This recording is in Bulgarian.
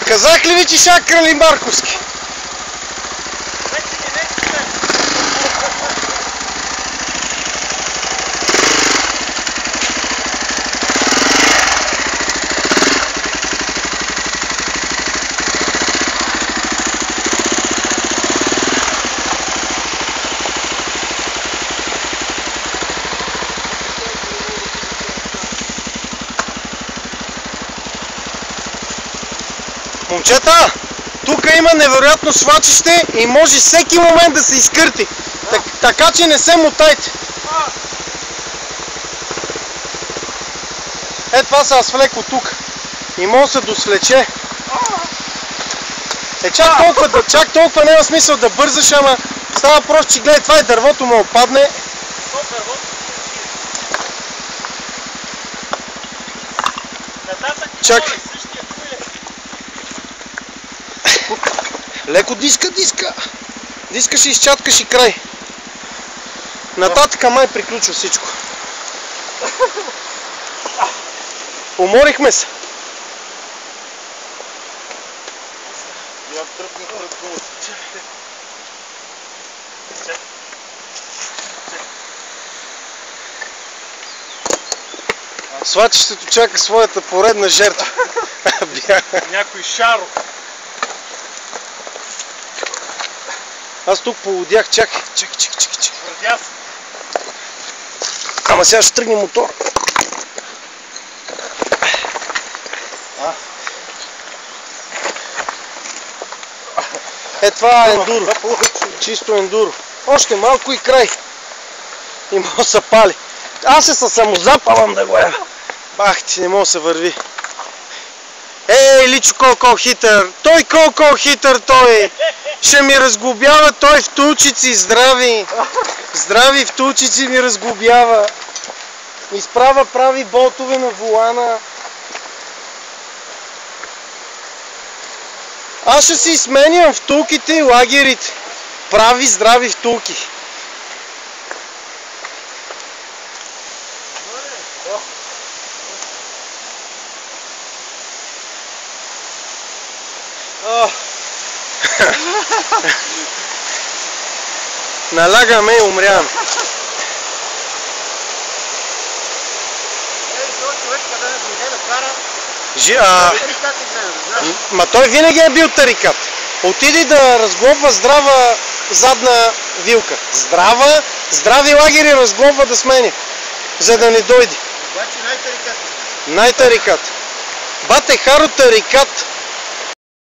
Казах ли ви, че ще крали Марковски? Момчета, тук има невероятно свлачище и може всеки момент да се изкърти. Така че не се мотайте. Е, това са свлеко тук. И може да се досвлече. Е, чак толкова няма смисъл да бързаш, ама става просто, че гледай, това е дървото му опадне. Чакай. Леко диска. Диска ще изчаткаш и край. Нататък май приключва всичко. Уморихме се. Свлачището чака своята поредна жертва. Някой шаро. Аз тук полудях, чакай. Върдя се. Ама сега ще тръгне мотор. Е, това е ендуро. Чисто ендуро. Още малко и край. И може да се пали. Аз се самозапалам да го я. Бах ти, не може да се върви. Ей, Личо, колко хитър! Той колко хитър той! Ще ми разглобява той втулчици, здрави! Здрави втулчици ми разглобява! Изправа прави болтове на волана. Аз ще си сменям втулките и лагерите. Прави здрави втулки. Налягаме и умряваме. Ма той винаги е бил тарикат. Отиди да разглобва здрава задна вилка. Здрави лагери разглобва да смени, за да не дойде. Обаче най-тарикат. Най-тарикат. Бате Харо тарикат.